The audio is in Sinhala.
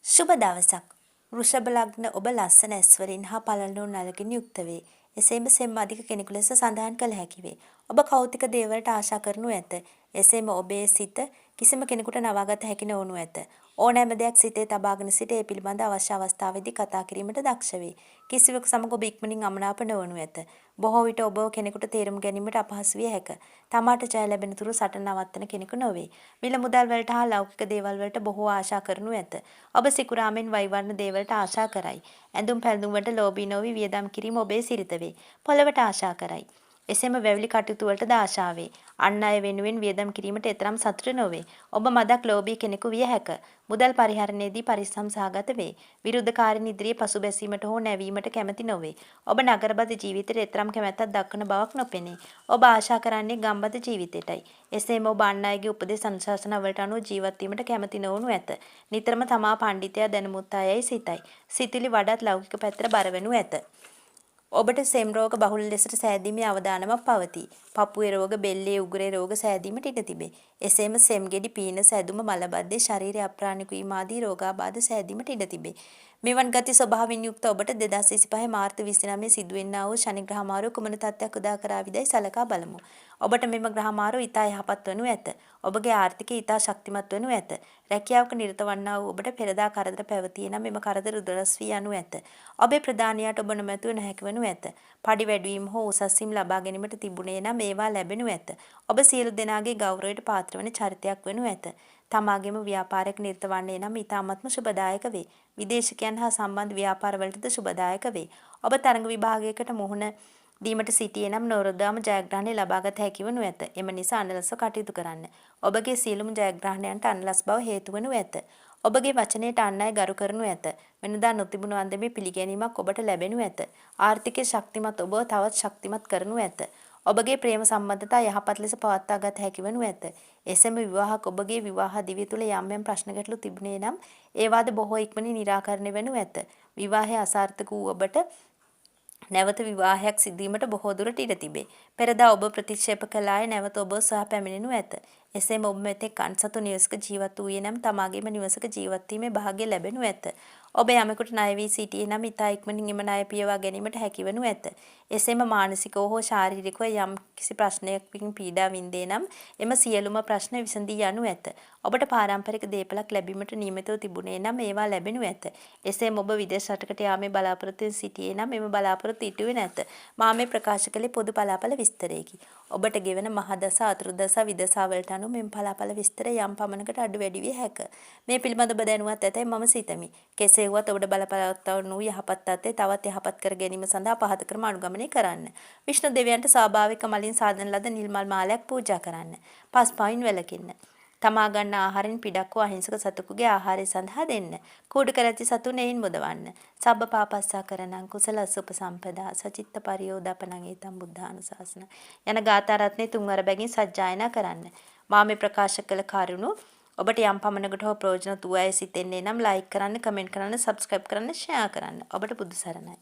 සුබ දවසක්. වෘෂභ ලග්න ඔබ ලස්සන ඇස්වලින් හා පළඳුන් නලකින් යුක්ත වේ. එසේම සෙම් අධික කෙනෙකු ලෙස සඳහන් කළ හැකි වේ. ඔබ කෞතුක දේවල්ට ආශා කරනු ඇත. එසේම ඔබේ සිත කිසිම කෙනෙකුට නවාගත හැකි නොවනු ඇත. ඕනෑම දෙයක් සිතේ තබාගෙන සිට ඒ පිළිබඳ අවශ්‍ය අවස්ථාවේදී කතා කිරීමට දක්ෂ වේ. කිසිවෙකු සමග ඔබ ඉක්මනින් අමනාප නොවනු ඇත. බොහෝ විට ඔබ කෙනෙකුට තේරුම් ගැනීමට අපහසු විය හැක. තමාට ජය ලැබෙන තුරු සටන නවත්තන කෙනෙකු නොවේ. මිල මුදල් වලට හා ලෞකික දේවල් වලට බොහෝ ආශා කරනු ඇත. ඔබ සිකුරාමෙන් වෛවර්ණ දේවලට ආශා කරයි. ඇඳුම් පැළඳුම් වලට ලෝභී නොවි වියදම් කිරීම ඔබේ සිරිත වේ. පොළවට ආශා කරයි. එසේම වැවිලි කටයුතු වලටද ආශා වේ. අන් අය වෙනුවෙන් වියදම් කිරීමට එතරම් සතුට නොවේ. ඔබ මදක් ලෝභී කෙනෙකු විය හැක. මුදල් පරිහරණයේදී පරිස්සම් සහගත වේ. විරුද්ධකාරීන් ඉදිරියේ පසුබැසීමට හෝ නැවීමට කැමැති නොවේ. ඔබ නගරබද ජීවිතයට එතරම් කැමැත්තක් දක්වන බවක් නොපෙනේ. ඔබ ආශා කරන්නේ ගම්බද ජීවිතයටයි. එසේම ඔබ අන් අයගේ උපදෙස් අනුශාසන වලට අනුව ජීවත් වීමට කැමැති නොවනු ඇත. නිතරම තමා පඬිතයා දැනුමුත් අයයි සිතයි. සිතිලි වඩාත් ලෞකික පැත්තට බර වෙනු ඇත. ඔබට සෙම් රෝග බහුල ලෙසට සෑදීමේ අවදානමක් පවතී. පපුවේ රෝග, බෙල්ලේ උගුරේ රෝග සෑදීමට ඉඩ තිබේ. එසේම සෙම් ගෙඩි, පීන, සැදුම, මලබද්ධය, ශරීරය අප්‍රාණික වීම ආදී රෝගාබාධ සෑදීමට ඉඩ තිබේ. මෙවන් ගති ස්වභාවයෙන් යුක්ත ඔබට 2025 මාර්තු 29 සිදුවෙන්නා වූ ශනි ග්‍රහ මාරුව කුමන තත්ත්වයක් උදා කරාවිදයි සලකා බලමු. ඔබට මෙම ග්‍රහ මාරුව ඉතා යහපත් වනු ඇත. ඔබගේ ආර්ථිකය ඉතා ශක්තිමත් වනු ඇත. රැකියාවක නිරත වන්නා වූ ඔබට පෙරදා කරදර පැවතිය නම් මෙම කරදර උදරස් වී යනු ඇත. ඔබේ ප්‍රධානියාට ඔබ නොමැතුව නොහැකි වනු ඇත. පඩි වැඩිවීම හෝ උසස් වීම ලබා ගැනීමට තිබුණේ නම් ඒවා ලැබෙනු ඇත. ඔබ සියලු දෙනාගේ ගෞරවයට පාත්‍ර වන චරිතයක් වනු ඇත. තමාගේම ව්‍යාපාරයක නිරත වන්නේ නම් ඉතාමත්ම සුබදායක වේ. විදේශිකයන් හා සම්බන්ධ ව්‍යාපාරවලටද සුබදායක වේ. ඔබ තරඟ විභාගයකට මුහුණ දීමට සිටියේ නම් නොරොදාම ජයග්‍රහණය ලබාගත හැකි වනු ඇත. එම නිසා අනලස්ව කටයුතු කරන්න. ඔබගේ සියලුම ජයග්‍රහණයන්ට අනලස් බව හේතු වනු ඇත. ඔබගේ වචනයට අන් අය ගරු කරනු ඇත. වෙනදා නොතිබුණු අන්දමේ පිළිගැනීමක් ඔබට ලැබෙනු ඇත. ආර්ථිකයේ ශක්තිමත් ඔබව තවත් ශක්තිමත් කරනු ඇත. ඔබගේ ප්‍රේම සම්බන්ධතා යහපත් ලෙස පවත්වා ගත හැකි වනු ඇත. එසේම විවාහක ඔබගේ විවාහ දිවිය තුළ යම් යම් ප්‍රශ්න ගැටලු තිබුණේ නම් ඒවාද බොහෝ ඉක්මනින් निराකරණය වනු ඇත. විවාහය අසාර්ථක වූ ඔබට නැවත විවාහයක් සිදුවීමට බොහෝ දුරට ඉඩ තිබේ. පෙරදා ඔබ ප්‍රතික්ෂේප කළ අය නැවත ඔබ සහ පැමිණෙනු ඇත. එසේම ඔබ මෙතෙක් අන්සතු නිවසක ජීවත් වූයේ නම් තමාගේම නිවසක ජීවත් වීමේ භාග්‍ය ලැබෙනු ඇත. ඔබ යමෙකුට ණය වී සිටියේ නම් ඉතා ඉක්මනින් එම ණය පියවා ගැනීමට හැකිවනු ඇත. එසේම මානසිකව හෝ ශාරීරිකව යම් කිසි ප්‍රශ්නයකින් පීඩා වින්දේ නම් එම සියලුම ප්‍රශ්න විසඳී යනු ඇත. ඔබට පාරම්පරික දේපලක් ලැබීමට නියමිතව තිබුණේ නම් ඒවා ලැබෙනු ඇත. එසේම ඔබ විදේශ රටකට යාමේ බලාපොරොත්තුවෙන් සිටියේ නම් එම බලාපොරොත්තු ඉටුවේ නැත. මා මේ ප්‍රකාශ කළේ පොදු පලාපල විස්තරයකි. ඔබට ගෙවන මහදස, අතුරුදස, විදසා වලට අනුව මෙම පලාපල විස්තර යම් පමණකට අඩු වැඩි විය හැක. මේ පිළිබඳ ඔබ දැනුවත් ඇතැයි මම සිතමි. කෙසේ වුවත් ඔබට බලපෑම් වූ යහපත් තත්ත්වය තවත් යහපත් කර ගැනීම සඳහා පහත ක්‍රම අනුගමනය කරන්න. විෂ්ණු දෙවියන්ට ස්වාභාවික මලින් සාදන ලද නිල් මල් මාලයක් පූජා කරන්න. පස් පවින් වැළකින්න. තමා ගන්න ආහාරයෙන් පිටක් හෝ අහිංසක සතුකුගේ ආහාරය සඳහා දෙන්න. කූඩු කර ඇති සතුන් එයින් මුදවන්න. සබ්බ පාපස්සා කරණං කුසලස්ස උපසම්පදා සචිත්ත පරියෝදපණං ඒතම් බුද්ධානුශාසන යන ගාථා රත්නේ තුන්වර බැගින් සජ්ජායනා කරන්න. මා මේ ප්‍රකාශ කළ කරුණු ඔබට යම් පමණකට හෝ ප්‍රයෝජන තුවයි සිතෙන්නේ නම් ලයික් කරන්න, කමෙන්ට් කරන්න, සබ්ස්ක්‍රයිබ් කරන්න, ෂෙයා කරන්න. ඔබට බුදු සරණයි.